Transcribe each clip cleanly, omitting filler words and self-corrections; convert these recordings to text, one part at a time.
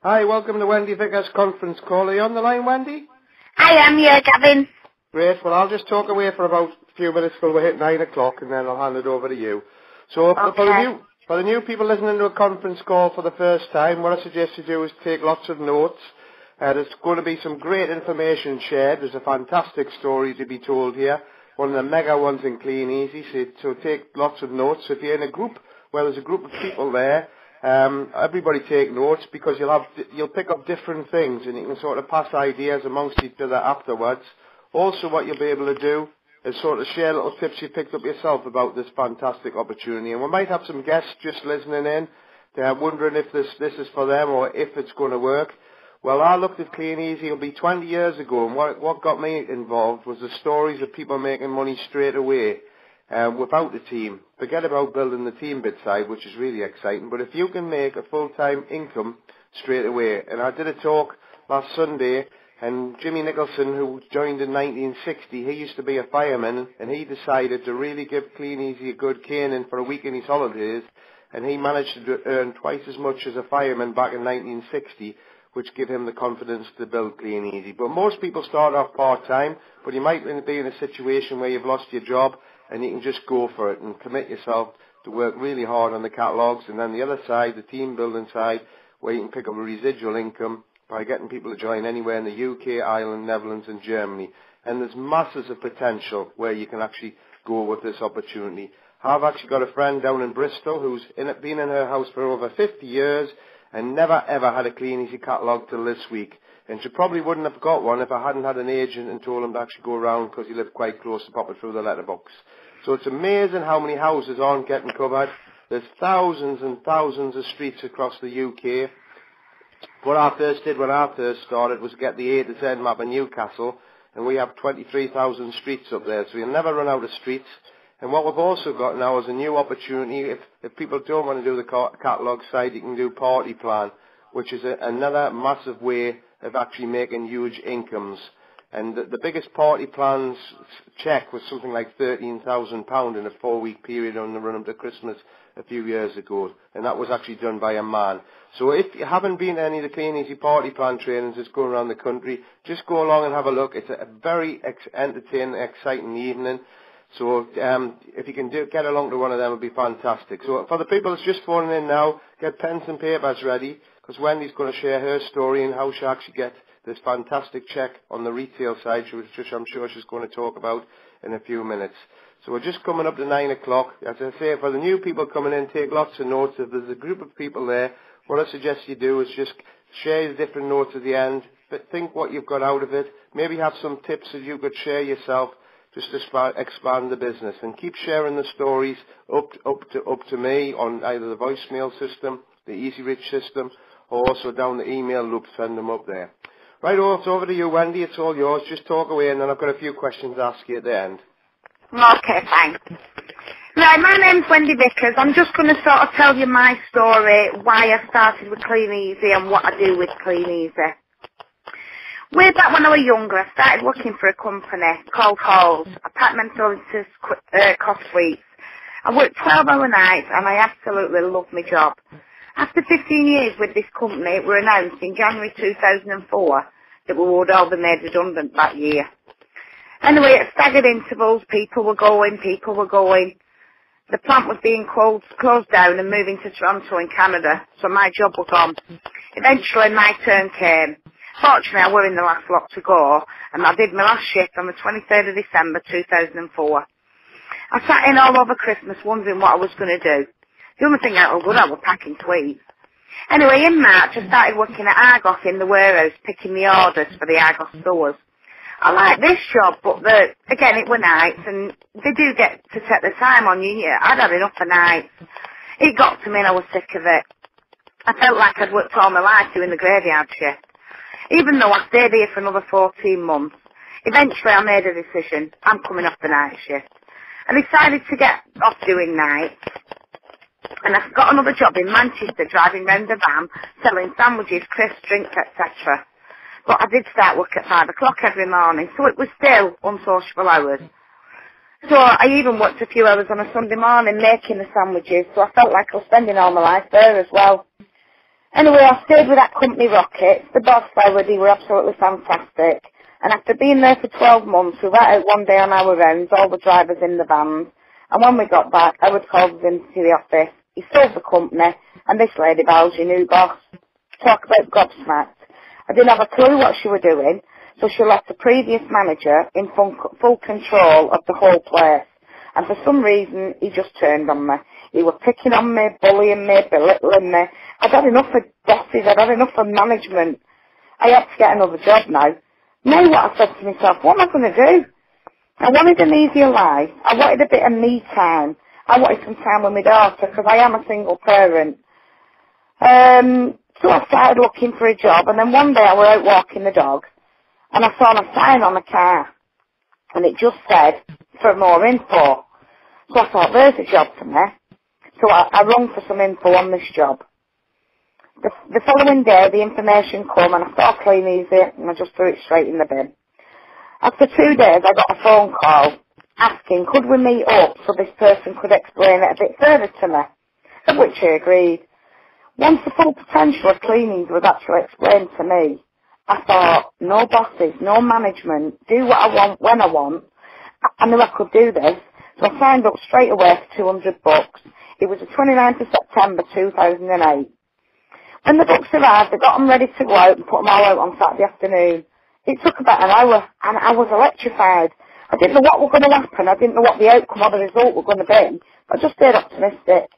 Hi, welcome to Wendy Vickers conference call. Are you on the line, Wendy? I am, yeah, Gavin. Great. Well, I'll just talk away for about a few minutes till we hit 9 o'clock, and then I'll hand it over to you. So for the new people listening to a conference call for the first time, what I suggest you do is take lots of notes. There's going to be some great information shared. There's a fantastic story to be told here, one of the mega ones in Clean Easy, so take lots of notes. If you're in a group where there's a group of people there, everybody take notes, because you'll pick up different things and you can sort of pass ideas amongst each other afterwards. Also, what you'll be able to do is sort of share little tips you picked up yourself about this fantastic opportunity. And we might have some guests just listening in. They're wondering if this is for them or if it's going to work. Well, I looked at Clean Easy, it'll be 20 years ago, and what got me involved was the stories of people making money straight away without the team. Forget about building the team bit side, which is really exciting, but if you can make a full-time income straight away. And I did a talk last Sunday, and Jimmy Nicholson, who joined in 1960, he used to be a fireman, and he decided to really give Clean Easy a good caning for a week in his holidays, and he managed to earn twice as much as a fireman back in 1960, which gave him the confidence to build Clean Easy. But most people start off part-time, but you might be in a situation where you've lost your job, and you can just go for it and commit yourself to work really hard on the catalogues. And then the other side, the team building side, where you can pick up a residual income by getting people to join anywhere in the UK, Ireland, Netherlands and Germany. And there's masses of potential where you can actually go with this opportunity. I've actually got a friend down in Bristol who's been in her house for over 50 years and never ever had a Clean Easy catalogue till this week. And she probably wouldn't have got one if I hadn't had an agent and told him to actually go around, because he lived quite close to pop it through the letterbox. So it's amazing how many houses aren't getting covered. There's thousands and thousands of streets across the UK. What I first did when I first started was get the A to Z map of Newcastle, and we have 23,000 streets up there, so you'll never run out of streets. And what we've also got now is a new opportunity. If people don't want to do the catalogue side, you can do Party Plan, which is another massive way of actually making huge incomes. And the biggest Party Plans check was something like £13,000 in a 4-week period on the run-up to Christmas a few years ago. And that was actually done by a man. So if you haven't been to any of the Clean Easy Party Plan trainings that's going around the country, just go along and have a look. It's a very entertaining, exciting evening. So if you can get along to one of them, it would be fantastic. So for the people that's just phoning in now, get pens and papers ready, because Wendy's going to share her story and how she actually get this fantastic check on the retail side, which I'm sure she's going to talk about in a few minutes. So we're just coming up to 9 o'clock. As I say, for the new people coming in, take lots of notes. If there's a group of people there, what I suggest you do is just share the different notes at the end, but think what you've got out of it. Maybe have some tips that you could share yourself, just to expand the business, and keep sharing the stories up to me on either the voicemail system, the Easy Rich system, or also down the email loop. Send them up there. Right, it's over to you, Wendy. It's all yours. Just talk away, and then I've got a few questions to ask you at the end. Okay, thanks. Right, my name's Wendy Vickers. I'm just going to sort of tell you my story, why I started with Clean Easy and what I do with Clean Easy. Way back when I was younger, I started working for a company called Halls, Apartmental Cost Suites. I worked 12-hour nights, and I absolutely loved my job. After 15 years with this company, it was announced in January 2004 that we would all be made redundant that year. Anyway, at staggered intervals, people were going. The plant was being closed down and moving to Toronto in Canada, so my job was on. Eventually, my turn came. Fortunately, I were in the last lot to go, and I did my last shift on the 23rd of December 2004. I sat in all over Christmas wondering what I was going to do. The only thing I was good at was packing sweets. Anyway, in March, I started working at Argos in the warehouse, picking the orders for the Argos stores. I like this job, but again, it were nights, and they do get to take the time on you. I'd had enough of nights. It got to me, and I was sick of it. I felt like I'd worked all my life doing the graveyard shift. Even though I stayed here for another 14 months, eventually I made a decision. I'm coming off the night shift. I decided to get off doing nights. And I got another job in Manchester, driving round a van, selling sandwiches, crisps, drinks, etc. But I did start work at 5 o'clock every morning, so it was still unsociable hours. So I even worked a few hours on a Sunday morning making the sandwiches, so I felt like I was spending all my life there as well. Anyway, I stayed with that company, Rockets. The boss, they were absolutely fantastic. And after being there for 12 months, we went out one day on our rounds, all the drivers in the vans. And when we got back, Howard called us into the office. He sold the company, and this lady, Val's your new boss. Talk about gobsmacked. I didn't have a clue what she was doing, so she left the previous manager in full control of the whole place. And for some reason, he just turned on me. He was picking on me, bullying me, belittling me. I'd had enough of bosses, I'd had enough of management. I had to get another job now. Now what I said to myself, what am I going to do? I wanted an easier life. I wanted a bit of me time. I wanted some time with my daughter, because I am a single parent. So I started looking for a job, and then one day I was out walking the dog, and I saw a sign on the car, and it just said, for more info. So I thought, there's a job for me. So I rung for some info on this job. The following day, the information came, and I saw Clean Easy, and I just threw it straight in the bin. After 2 days, I got a phone call asking, could we meet up so this person could explain it a bit further to me, of which I agreed. Once the full potential of cleanings was actually explained to me, I thought, no bosses, no management, do what I want when I want. I knew I could do this, so I signed up straight away for $200. It was the 29th of September 2008. When the books arrived, I got them ready to go out and put them all out on Saturday afternoon. It took about an hour, and I was electrified. I didn't know what was going to happen. I didn't know what the outcome or the result was going to be. I just stayed optimistic.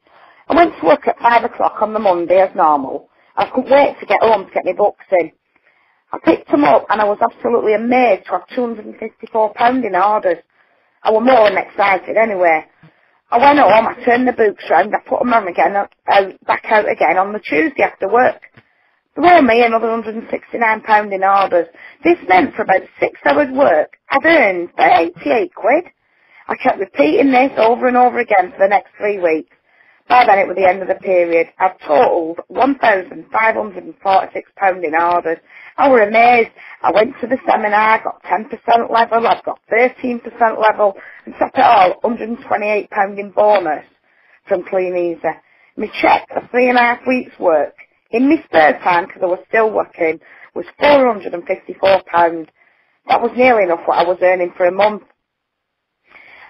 I went to work at 5 o'clock on the Monday as normal. I couldn't wait to get home to get my books in. I picked them up and I was absolutely amazed to have £254 in orders. I was more than excited anyway. I went home, I turned the books round, I put them on again, back out again on the Tuesday after work. There were me another £169 in orders. This meant for about 6 hours work, I'd earned about 88 quid. I kept repeating this over and over again for the next 3 weeks. By then it was the end of the period. I've totalled £1,546 in orders. I was amazed. I went to the seminar, got 10% level, I've got 13% level, and top it all, £128 in bonus from Clean Easy. My cheque for 3.5 weeks' work, in my spare time, because I was still working, was £454. That was nearly enough what I was earning for a month.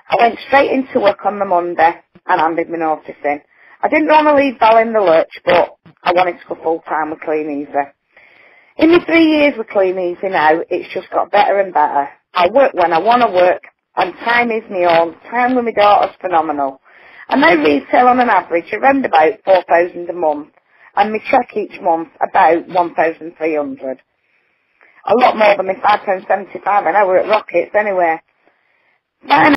I went straight into work on the Monday and handed my notice in. I didn't want to leave Val in the lurch, but I wanted to go full-time with Clean Easy. In my 3 years with Clean Easy now, it's just got better and better. I work when I want to work, and time is my own. Time with my daughter's phenomenal. I now retail on an average around about £4,000 a month, and my cheque each month about £1,300. A lot more than my £5.75 an hour at Rockets anyway. Bye.